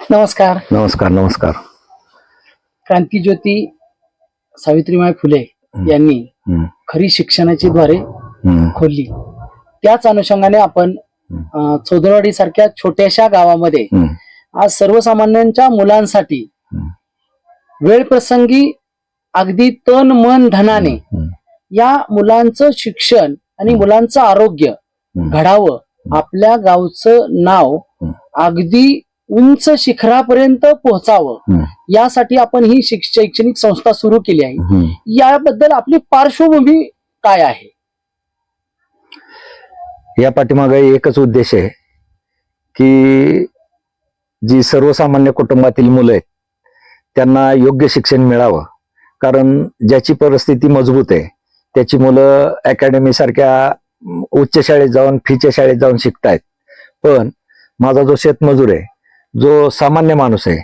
नमस्कार. नमस्कार नमस्कार. क्रांतिज्योती सावित्रीबाई फुले यांनी खरी शिक्षणाची द्वारे खोलली. त्याच अनुषंगाने आपण चौदरवाडी सारख्या छोट्याशा गावामध्ये आज सर्वसामान्यांच्या मुलांसाठी वेळ प्रसंगी अगदी तन मन धनाने या मुलांचं शिक्षण आणि मुलांचं आरोग्य घडावं, आपल्या गावचं नाव अगदी उंच शिखरापर्यंत पोहोचावं, यासाठी आपण ही शैक्षणिक संस्था सुरू केली आहे. याबद्दल आपली पार्श्वभूमी काय आहे? या पाठीमागे एकच उद्देश आहे की जी सर्वसामान्य कुटुंबातील मुलं आहेत त्यांना योग्य शिक्षण मिळावं. कारण ज्याची परिस्थिती मजबूत आहे त्याची मुलं अकॅडमी सारख्या उच्च शाळेत जाऊन फीच्या शाळेत जाऊन शिकतायत. पण माझा जो शेतमजूर आहे, जो सामान्य माणूस आहे,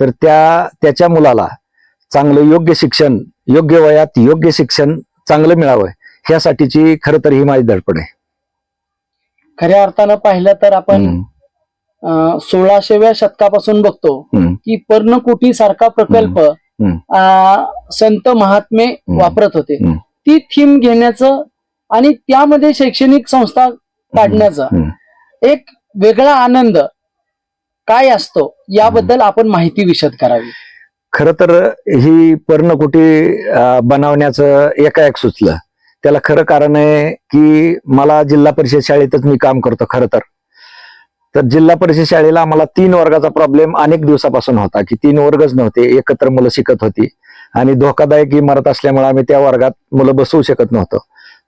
तर त्याच्या मुलाला चांगलं योग्य शिक्षण, योग्य वयात योग्य शिक्षण चांगलं मिळावं, ह्यासाठीची खरं तर ही माझी धडपड आहे. खऱ्या अर्थानं पाहिलं तर आपण 16व्या शतकापासून बघतो की पर्णकुटी सारखा प्रकल्प संत महात्मे वापरत होते. ती थीम घेण्याचं आणि त्यामध्ये शैक्षणिक संस्था काढण्याचा एक वेगळा आनंद काय असतो, याबद्दल आपण माहिती विशद करावी. खरं तर ही पर्णकुटी बनवण्याचं एकाएक सुचलं. त्याला खरं कारण आहे की मला जिल्हा परिषद शाळेतच मी काम करतो. खरं तर जिल्हा परिषद शाळेला आम्हाला 3 वर्गाचा प्रॉब्लेम अनेक दिवसापासून होता की 3 वर्गच नव्हते, एकत्र मुलं शिकत होती आणि धोकादायक इमारत असल्यामुळे आम्ही त्या वर्गात मुलं बसवू शकत नव्हतो.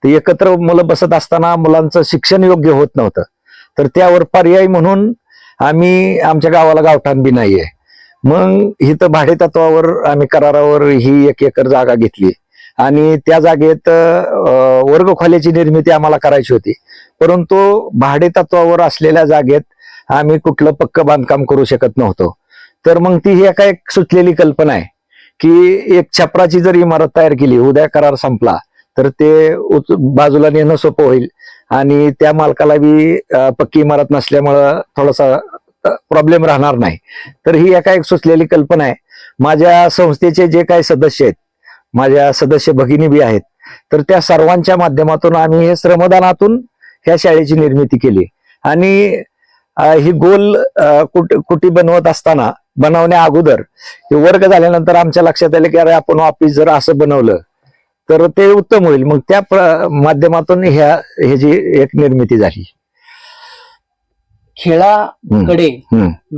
तर एकत्र मुलं बसत असताना मुलांचं शिक्षण योग्य होत नव्हतं. तर त्यावर पर्याय म्हणून आम्ही आमच्या गावाला गावठाण बी नाहीये, मग इथं भाडे तत्वावर आम्ही करारावर ही 1 एकर जागा घेतली आणि त्या जागेत वर्गखोल्याची निर्मिती आम्हाला करायची होती. परंतु भाडे तत्वावर असलेल्या जागेत आम्ही कुठलं पक्क बांधकाम करू शकत नव्हतो. तर मग ती ही एक सुचलेली कल्पना आहे की एक छपराची जर इमारत तयार केली, उद्या करार संपला तर ते बाजूला नेणं सोपं होईल आणि त्या मालकाला बी पक्की इमारत नसल्यामुळं थोडासा प्रॉब्लेम राहणार नाही. तर ही एक सुचलेली कल्पना आहे. माझ्या संस्थेचे जे काही सदस्य आहेत, माझ्या सदस्य भगिनी बी आहेत, तर त्या सर्वांच्या माध्यमातून आम्ही हे श्रमदानातून ह्या शाळेची निर्मिती केली. आणि ही गोल कुटी बनवत असताना, बनवण्या अगोदर वर्ग झाल्यानंतर आमच्या लक्षात आलं की अरे आपण ऑफिस जर असं बनवलं तर ते उत्तम होईल. मग त्या माध्यमातून ह्याची एक निर्मिती झाली. खेळाकडे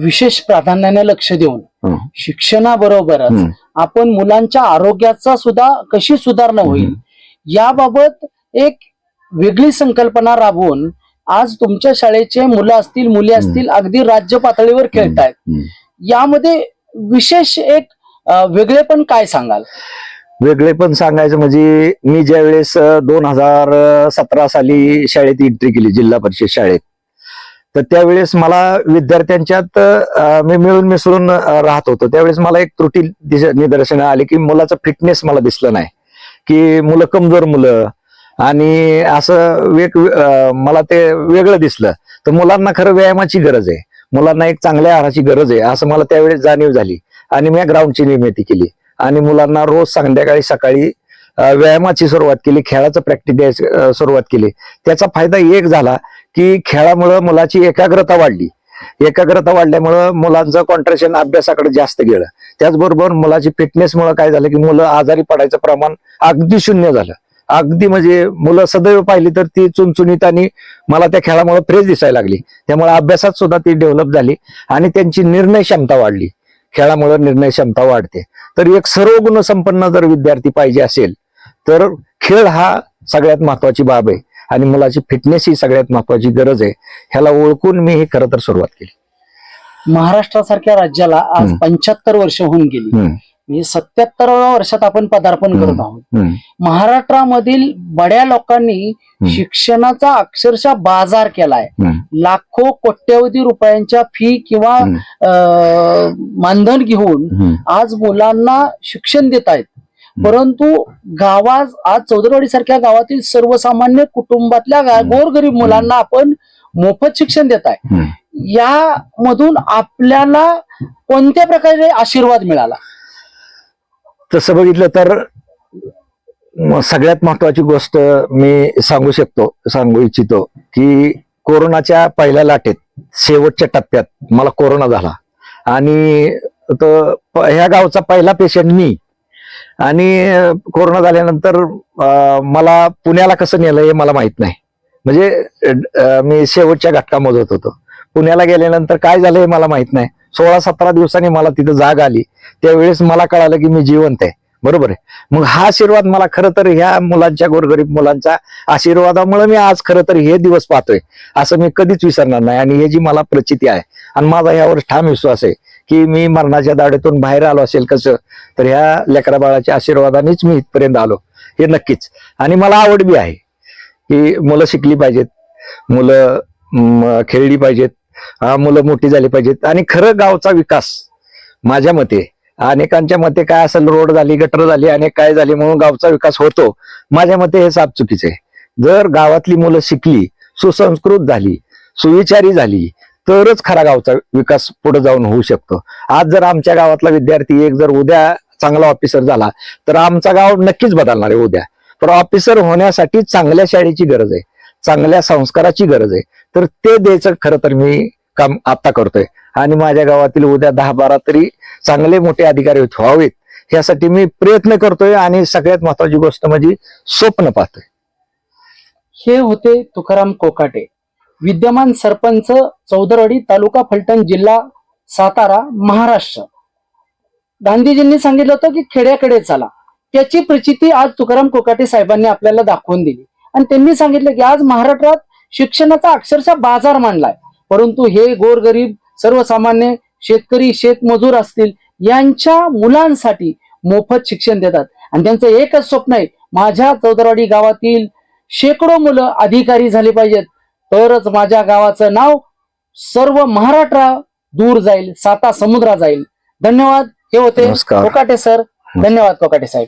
विशेष प्राधान्याने लक्ष देऊन शिक्षणाबरोबरच आपण मुलांच्या आरोग्याचा सुद्धा कशी सुधारणा होईल याबाबत एक वेगळी संकल्पना राबवून आज तुमच्या शाळेचे मुलं असतील, मुली असतील, अगदी राज्य पातळीवर खेळतायत. यामध्ये विशेष एक वेगळेपण काय सांगाल? वेगळे पण सांगायचं म्हणजे मी ज्या वेळेस 2017 साली शाळेत एंट्री केली, जिल्हा परिषद शाळेत, तर त्यावेळेस मला विद्यार्थ्यांच्यात मी मिळून मिसळून राहत होतो. त्यावेळेस मला एक त्रुटी निदर्शनं आली की मुलाचं फिटनेस मला दिसलं नाही, की मुलं कमजोर मुलं आणि असं मला ते वेगळं दिसलं. तर मुलांना खरं व्यायामाची गरज आहे, मुलांना एक चांगल्या आहाराची गरज आहे असं मला त्यावेळेस जाणीव झाली आणि मी ग्राउंडची निर्मिती केली आणि मुलांना रोज संध्याकाळी सकाळी व्यायामाची सुरुवात केली, खेळाचं प्रॅक्टिस द्यायची सुरुवात केली. त्याचा फायदा एक झाला की खेळामुळे मुलाची एकाग्रता वाढली. एकाग्रता वाढल्यामुळं मुलांचं कॉन्ट्रेशन अभ्यासाकडे जास्त गेलं. त्याचबरोबर मुलाची फिटनेसमुळे काय झालं की मुलं आजारी पडायचं प्रमाण अगदी शून्य झालं. अगदी म्हणजे मुलं सदैव पाहिली तर ती चुणचुणीत आणि मला त्या खेळामुळे फ्रेश दिसायला लागली. त्यामुळे अभ्यासात सुद्धा ती डेव्हलप झाली आणि त्यांची निर्णय क्षमता वाढली. खेळामुळे निर्णय क्षमता वाढते. तर एक सर्व गुणसंपन्न जर विद्यार्थी पाहिजे असेल तर खेळ हा सगळ्यात महत्वाची बाब आहे आणि मुलाची फिटनेस ही सगळ्यात महत्वाची गरज आहे. ह्याला ओळखून मी ही खरं तर सुरुवात केली. महाराष्ट्रासारख्या राज्याला आज 75 वर्ष होऊन गेली, म्हणजे 77व्या वर्षात आपण पदार्पण करत आहोत. महाराष्ट्रामधील बड्या लोकांनी शिक्षणाचा अक्षरशः बाजार केलाय. लाखो कोट्यवधी रुपयांच्या फी किंवा मानधन घेऊन आज मुलांना शिक्षण देत आहेत. परंतु गावात आज चौदरवाडी सारख्या गावातील सर्वसामान्य कुटुंबातल्या गोरगरीब मुलांना आपण मोफत शिक्षण देत आहे, हम्म. यामधून आपल्याला कोणत्या प्रकारे आशीर्वाद मिळाला? तसं बघितलं तर सगळ्यात महत्वाची गोष्ट मी सांगू इच्छितो की कोरोनाच्या पहिल्या लाटेत शेवटच्या टप्प्यात मला कोरोना झाला आणि ह्या गावचा पहिला पेशंट मी. आणि कोरोना झाल्यानंतर मला पुण्याला कसं नेलं हे मला माहित नाही. म्हणजे मी शेवटच्या घटकामध्ये होतो. पुण्याला गेल्यानंतर काय झालं हे मला माहित नाही. 16-17 दिवसांनी मला तिथं जाग आली. त्यावेळेस मला कळालं की मी जिवंत आहे. बरोबर आहे. मग हा आशीर्वाद मला खरं तर ह्या मुलांच्या, गोरगरीब मुलांच्या आशीर्वादामुळे मी आज खरं तर हे दिवस पाहतोय, असं मी कधीच विसरणार नाही. आणि हे जी मला प्रचिती आहे आणि माझा यावर ठाम विश्वास आहे की मी मरणाच्या दाढेतून बाहेर आलो असेल कसं, तर ह्या लेकरा बाळाच्या आशीर्वादानेच मी इथपर्यंत आलो, हे नक्कीच. आणि मला आवड बी आहे की मुलं शिकली पाहिजेत, मुलं खेळली पाहिजेत, मुलं मोठी झाली पाहिजेत. आणि खरं गावचा विकास माझ्या मते, अनेकांच्या मते काय असेल, रोड झाली, गटर झाली, अनेक काय झाली म्हणून गावचा विकास होतो, माझ्या मते हे साप चुकीचे आहे. जर गावातली मुलं शिकली, सुसंस्कृत झाली, सुविचारी झाली, तरच खरा गावचा विकास पुढे जाऊन होऊ शकतो. आज जर आमच्या गावातला विद्यार्थी एक जर उद्या चांगला ऑफिसर झाला तर आमचा गाव नक्कीच बदलणार आहे उद्या. पण ऑफिसर होण्यासाठी चांगल्या शाळेची गरज आहे, चांगल्या संस्काराची गरज आहे. तर ते द्यायचं खरं तर मी काम आता करतोय. आणि माझ्या गावातील उद्या 10-12 तरी चांगले मोठे अधिकारी व्हावेत यासाठी मी प्रयत्न करतोय. आणि सगळ्यात महत्वाची गोष्ट म्हणजे स्वप्न पाहतोय. हे होते तुकाराम कोकाटे, विद्यमान सरपंच, चौदरवाडी, तालुका फलटण, जिल्हा सातारा, महाराष्ट्र. गांधीजींनी सांगितलं होतं की खेड्याकडे चला. त्याची प्रचिती आज तुकाराम कोकाटे साहेबांनी आपल्याला दाखवून दिली. आणि त्यांनी सांगितलं की आज महाराष्ट्रात शिक्षणाचा अक्षरशः बाजार मांडलाय, परंतु हे गोरगरीब, सर्वसामान्य शेतकरी, शेतमजूर असतील, यांच्या मुलांसाठी मोफत शिक्षण देतात. आणि त्यांचं एकच स्वप्न आहे, माझ्या चौदरवाडी गावातील शेकडो मुलं अधिकारी झाली पाहिजेत, तरच माझ्या गावाचं नाव सर्व महाराष्ट्र दूर जाईल, साता समुद्रा जाईल. धन्यवाद. हे होते नमस्कार. कोकाटे सर. धन्यवाद कोकाटे साहेब.